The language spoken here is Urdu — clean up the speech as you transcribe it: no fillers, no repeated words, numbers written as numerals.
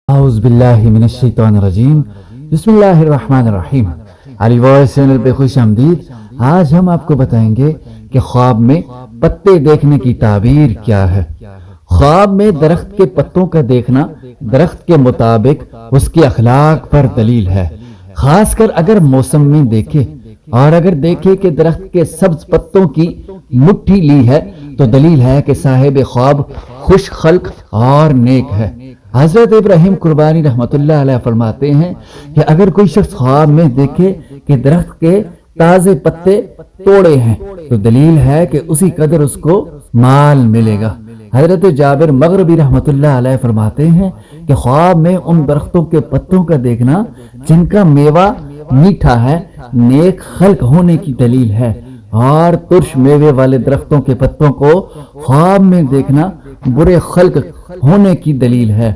اعوذ باللہ من الشیطان الرجیم بسم اللہ الرحمن الرحیم۔ علی وائس چینل پہ خوش آمدید۔ آج ہم آپ کو بتائیں گے کہ خواب میں پتے دیکھنے کی تعبیر کیا ہے۔ خواب میں درخت کے پتوں کا دیکھنا درخت کے مطابق اس کے اخلاق پر دلیل ہے، خاص کر اگر موسم میں دیکھے، اور اگر دیکھے کہ درخت کے سبز پتوں کی مٹھی لی ہے تو دلیل ہے کہ صاحب خواب خوش خلق اور نیک ہے۔ حضرت ابراہیم قربانی رحمت اللہ علیہ فرماتے ہیں کہ اگر کوئی شخص خواب میں دیکھے کہ درخت کے تازے پتے توڑے ہیں تو دلیل ہے کہ اسی قدر اس کو مال ملے گا۔ حضرت جابر مغربی رحمت اللہ علیہ فرماتے ہیں کہ خواب میں ان درختوں کے پتوں کا دیکھنا جن کا میوہ میٹھا ہے نیک خلق ہونے کی دلیل ہے، اور ترش میوے والے درختوں کے پتوں کو خواب میں دیکھنا برے خلق ہونے کی دلیل ہے۔